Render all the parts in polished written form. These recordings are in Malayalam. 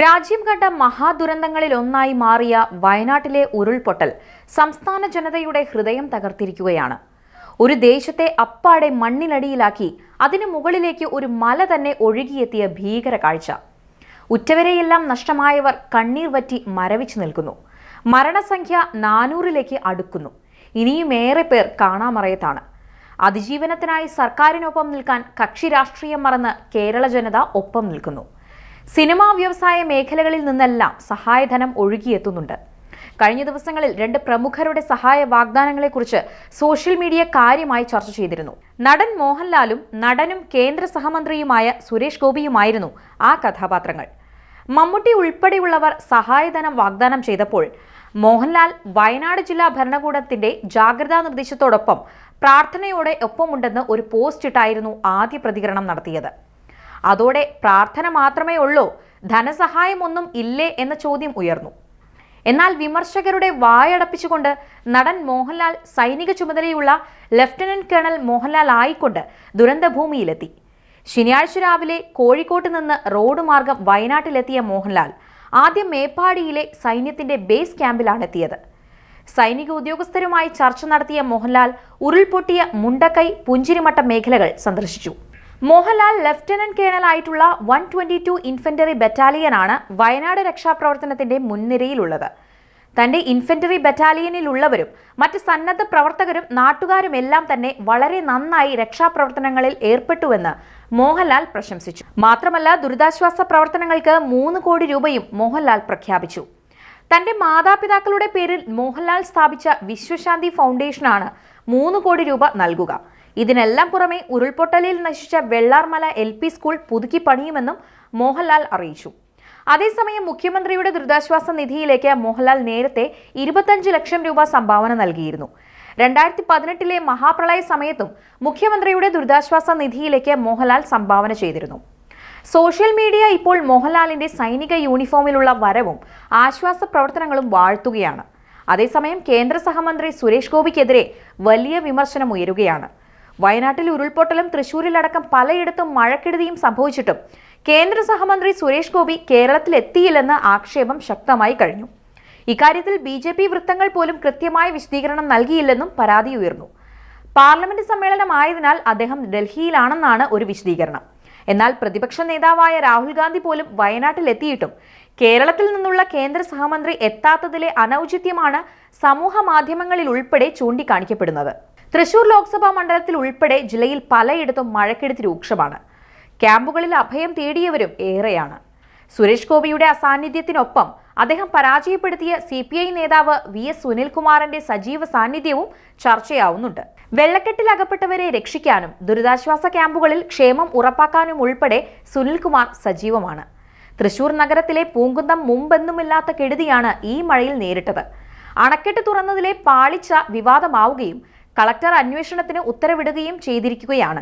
രാജ്യം കണ്ട മഹാദുരന്തങ്ങളിൽ ഒന്നായി മാറിയ വയനാട്ടിലെ ഉരുൾപൊട്ടൽ സംസ്ഥാന ജനതയുടെ ഹൃദയം തകർത്തിരിക്കുകയാണ്. ഒരു ദേശത്തെ അപ്പാടെ മണ്ണിനടിയിലാക്കി അതിനു മുകളിലേക്ക് ഒരു മല തന്നെ ഒഴുകിയെത്തിയ ഭീകര കാഴ്ച. ഉറ്റവരെയെല്ലാം നഷ്ടമായവർ കണ്ണീർ വറ്റി മരവിച്ചു നിൽക്കുന്നു. മരണസംഖ്യ 400ലേക്ക് അടുക്കുന്നു. ഇനിയും ഏറെ പേർ കാണാമറയത്താണ്. അതിജീവനത്തിനായി സർക്കാരിനൊപ്പം നിൽക്കാൻ കക്ഷി രാഷ്ട്രീയം മറന്ന് കേരള ജനത ഒപ്പം നിൽക്കുന്നു. സിനിമാ വ്യവസായ മേഖലകളിൽ നിന്നെല്ലാം സഹായധനം ഒഴുകിയെത്തുന്നുണ്ട്. കഴിഞ്ഞ ദിവസങ്ങളിൽ 2 പ്രമുഖരുടെ സഹായ വാഗ്ദാനങ്ങളെക്കുറിച്ച് സോഷ്യൽ മീഡിയ കാര്യമായി ചർച്ച ചെയ്തിരുന്നു. നടൻ മോഹൻലാലും നടനും കേന്ദ്ര സഹമന്ത്രിയുമായ സുരേഷ് ഗോപിയുമായിരുന്നു ആ കഥാപാത്രങ്ങൾ. മമ്മൂട്ടി ഉൾപ്പെടെയുള്ളവർ സഹായധനം വാഗ്ദാനം ചെയ്തപ്പോൾ മോഹൻലാൽ വയനാട് ജില്ലാ ഭരണകൂടത്തിന്റെ ജാഗ്രതാ നിർദ്ദേശത്തോടൊപ്പം പ്രാർത്ഥനയോടെ ഒപ്പമുണ്ടെന്ന് ഒരു പോസ്റ്റ് ഇട്ടായിരുന്നു ആദ്യ പ്രതികരണം നടത്തിയത്. അതോടെ പ്രാർത്ഥന മാത്രമേ ഉള്ളൂ, ധനസഹായമൊന്നും ഇല്ലേ എന്ന ചോദ്യം ഉയർന്നു. എന്നാൽ വിമർശകരുടെ വായടപ്പിച്ചുകൊണ്ട് നടൻ മോഹൻലാൽ സൈനിക ചുമതലയുള്ള ലഫ്റ്റനന്റ് കേണൽ മോഹൻലാൽ ആയിക്കൊണ്ട് ദുരന്തഭൂമിയിലെത്തി. ശനിയാഴ്ച രാവിലെ കോഴിക്കോട്ട് നിന്ന് റോഡ് മാർഗം വയനാട്ടിലെത്തിയ മോഹൻലാൽ ആദ്യം മേപ്പാടിയിലെ സൈന്യത്തിന്റെ ബേസ് ക്യാമ്പിലാണ് എത്തിയത്. സൈനിക ഉദ്യോഗസ്ഥരുമായി ചർച്ച നടത്തിയ മോഹൻലാൽ ഉരുൾപൊട്ടിയ മുണ്ടക്കൈ, പുഞ്ചിരിമട്ടം മേഖലകൾ സന്ദർശിച്ചു. മോഹൻലാൽ ലഫ്റ്റനന്റ് കേണൽ ആയിട്ടുള്ള 122 ഇൻഫൻട്രി ബറ്റാലിയനാണ് വയനാട് രക്ഷാപ്രവർത്തനത്തിന്റെ മുൻനിരയിലുള്ളത്. തന്റെ ഇൻഫൻട്രി ബറ്റാലിയനിലുള്ളവരും മറ്റ് സന്നദ്ധ പ്രവർത്തകരും നാട്ടുകാരും എല്ലാം തന്നെ വളരെ നന്നായി രക്ഷാപ്രവർത്തനങ്ങളിൽ ഏർപ്പെട്ടുവെന്ന് മോഹൻലാൽ പ്രശംസിച്ചു. മാത്രമല്ല, ദുരിതാശ്വാസ പ്രവർത്തനങ്ങൾക്ക് 3 കോടി രൂപയും മോഹൻലാൽ പ്രഖ്യാപിച്ചു. തന്റെ മാതാപിതാക്കളുടെ പേരിൽ മോഹൻലാൽ സ്ഥാപിച്ച വിശ്വശാന്തി ഫൗണ്ടേഷനാണ് 3 കോടി രൂപ നൽകുക. ഇതിനെല്ലാം പുറമെ ഉരുൾപൊട്ടലിൽ നശിച്ച വെള്ളാർമല LP സ്കൂൾ പുതുക്കി പണിയുമെന്നും മോഹൻലാൽ അറിയിച്ചു. അതേസമയം മുഖ്യമന്ത്രിയുടെ ദുരിതാശ്വാസ നിധിയിലേക്ക് മോഹൻലാൽ നേരത്തെ 25 ലക്ഷം രൂപ സംഭാവന നൽകിയിരുന്നു. 2018 മഹാപ്രളയ സമയത്തും മുഖ്യമന്ത്രിയുടെ ദുരിതാശ്വാസ നിധിയിലേക്ക് മോഹൻലാൽ സംഭാവന ചെയ്തിരുന്നു. സോഷ്യൽ മീഡിയ ഇപ്പോൾ മോഹൻലാലിന്റെ സൈനിക യൂണിഫോമിലുള്ള വരവും ആശ്വാസ പ്രവർത്തനങ്ങളും വാഴ്ത്തുകയാണ്. അതേസമയം കേന്ദ്ര സഹമന്ത്രി സുരേഷ് ഗോപിക്കെതിരെ വലിയ വിമർശനം ഉയരുകയാണ്. വയനാട്ടിൽ ഉരുൾപൊട്ടലും തൃശൂരിലടക്കം പലയിടത്തും മഴക്കെടുതിയും സംഭവിച്ചിട്ടും കേന്ദ്ര സഹമന്ത്രി സുരേഷ് ഗോപി കേരളത്തിൽ എത്തിയില്ലെന്ന ആക്ഷേപം ശക്തമായി കഴിഞ്ഞു. ഇക്കാര്യത്തിൽ BJP വൃത്തങ്ങൾ പോലും കൃത്യമായ വിശദീകരണം നൽകിയില്ലെന്നും പരാതി ഉയർന്നു. പാർലമെന്റ് സമ്മേളനമായതിനാൽ അദ്ദേഹം ഡൽഹിയിലാണെന്നാണ് ഒരു വിശദീകരണം. എന്നാൽ പ്രതിപക്ഷ നേതാവായ രാഹുൽ ഗാന്ധി പോലും വയനാട്ടിൽ എത്തിയിട്ടും കേരളത്തിൽ നിന്നുള്ള കേന്ദ്ര സഹമന്ത്രി എത്താത്തതിലെ അനൌചിത്യമാണ് സമൂഹ മാധ്യമങ്ങളിൽ ഉൾപ്പെടെ ചൂണ്ടിക്കാണിക്കപ്പെടുന്നത്. തൃശൂർ ലോക്സഭാ മണ്ഡലത്തിൽ ഉൾപ്പെടെ ജില്ലയിൽ പലയിടത്തും മഴക്കെടുതി രൂക്ഷമാണ്. ക്യാമ്പുകളിൽ അഭയം തേടിയവരും ഏറെയാണ്. സുരേഷ് ഗോപിയുടെ അസാന്നിധ്യത്തിനൊപ്പം അദ്ദേഹം പരാജയപ്പെടുത്തിയ CPI നേതാവ് VS സുനിൽകുമാറിന്റെ സജീവ സാന്നിധ്യവും ചർച്ചയാവുന്നുണ്ട്. വെള്ളക്കെട്ടിൽ അകപ്പെട്ടവരെ രക്ഷിക്കാനും ദുരിതാശ്വാസ ക്യാമ്പുകളിൽ ക്ഷേമം ഉറപ്പാക്കാനും ഉൾപ്പെടെ സുനിൽകുമാർ സജീവമാണ്. തൃശൂർ നഗരത്തിലെ പൂങ്കുന്നം മുമ്പെന്നുമില്ലാത്ത കെടുതിയാണ് ഈ മഴയിൽ നേരിട്ടത്. അണക്കെട്ട് തുറന്നതിലെ പാളിച്ച വിവാദമാവുകയും കളക്ടർ അന്വേഷണത്തിന് ഉത്തരവിടുകയും ചെയ്തിരിക്കുകയാണ്.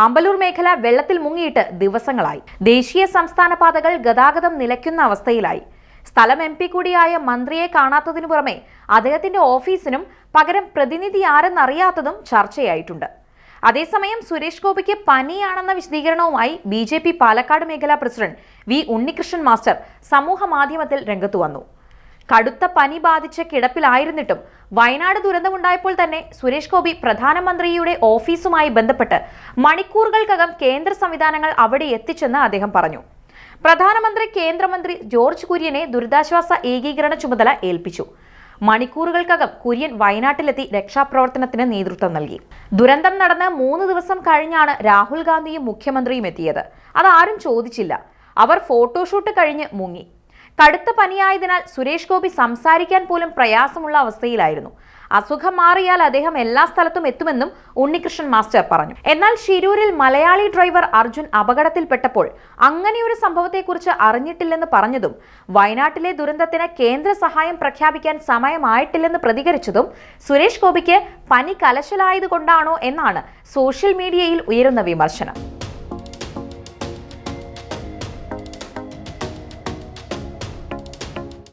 ആമ്പലൂർ മേഖല വെള്ളത്തിൽ മുങ്ങിയിട്ട് ദിവസങ്ങളായി. ദേശീയ സംസ്ഥാന പാതകൾ ഗതാഗതം നിലയ്ക്കുന്ന അവസ്ഥയിലായി. സ്ഥലം MP കൂടിയായ മന്ത്രിയെ കാണാത്തതിനു പുറമെ അദ്ദേഹത്തിന്റെ ഓഫീസിനും പകരം പ്രതിനിധി ആരെന്നറിയാത്തതും ചർച്ചയായിട്ടുണ്ട്. അതേസമയം സുരേഷ് ഗോപിക്ക് പനിയാണെന്ന വിശദീകരണവുമായി BJP പാലക്കാട് മേഖലാ പ്രസിഡന്റ് V ഉണ്ണികൃഷ്ണൻ മാസ്റ്റർ സമൂഹ മാധ്യമത്തിൽ രംഗത്തു വന്നു. കടുത്ത പനി ബാധിച്ച കിടപ്പിലായിരുന്നിട്ടും വയനാട് ദുരന്തമുണ്ടായപ്പോൾ തന്നെ സുരേഷ് ഗോപി പ്രധാനമന്ത്രിയുടെ ഓഫീസുമായി ബന്ധപ്പെട്ട് മണിക്കൂറുകൾക്കകം കേന്ദ്ര സംവിധാനങ്ങൾ അവിടെ എത്തിച്ചെന്ന് അദ്ദേഹം പറഞ്ഞു. പ്രധാനമന്ത്രി കേന്ദ്രമന്ത്രി ജോർജ് കുര്യനെ ദുരിതാശ്വാസ ഏകീകരണ ചുമതല ഏൽപ്പിച്ചു. മണിക്കൂറുകൾക്കകം കുര്യൻ വയനാട്ടിലെത്തി രക്ഷാപ്രവർത്തനത്തിന് നേതൃത്വം നൽകി. ദുരന്തം നടന്ന് 3 ദിവസം കഴിഞ്ഞാണ് രാഹുൽ ഗാന്ധിയും മുഖ്യമന്ത്രിയും എത്തിയത്. അതാരും ചോദിച്ചില്ല. അവർ ഫോട്ടോഷൂട്ട് കഴിഞ്ഞ് മുങ്ങി. കടുത്ത പനിയായതിനാൽ സുരേഷ് ഗോപി സംസാരിക്കാൻ പോലും പ്രയാസമുള്ള അവസ്ഥയിലായിരുന്നു. അസുഖം മാറിയാൽ അദ്ദേഹം എല്ലാ സ്ഥലത്തും എത്തുമെന്നും ഉണ്ണികൃഷ്ണൻ മാസ്റ്റർ പറഞ്ഞു. എന്നാൽ ഷിരൂരിൽ മലയാളി ഡ്രൈവർ അർജുൻ അപകടത്തിൽപ്പെട്ടപ്പോൾ അങ്ങനെയൊരു സംഭവത്തെക്കുറിച്ച് അറിഞ്ഞിട്ടില്ലെന്ന് പറഞ്ഞതും വയനാട്ടിലെ ദുരന്തത്തിന് കേന്ദ്ര സഹായം പ്രഖ്യാപിക്കാൻ സമയമായിട്ടില്ലെന്ന് പ്രതികരിച്ചതും സുരേഷ് ഗോപിക്ക് പനി കലശലായതുകൊണ്ടാണോ എന്നാണ് സോഷ്യൽ മീഡിയയിൽ ഉയരുന്ന വിമർശനം.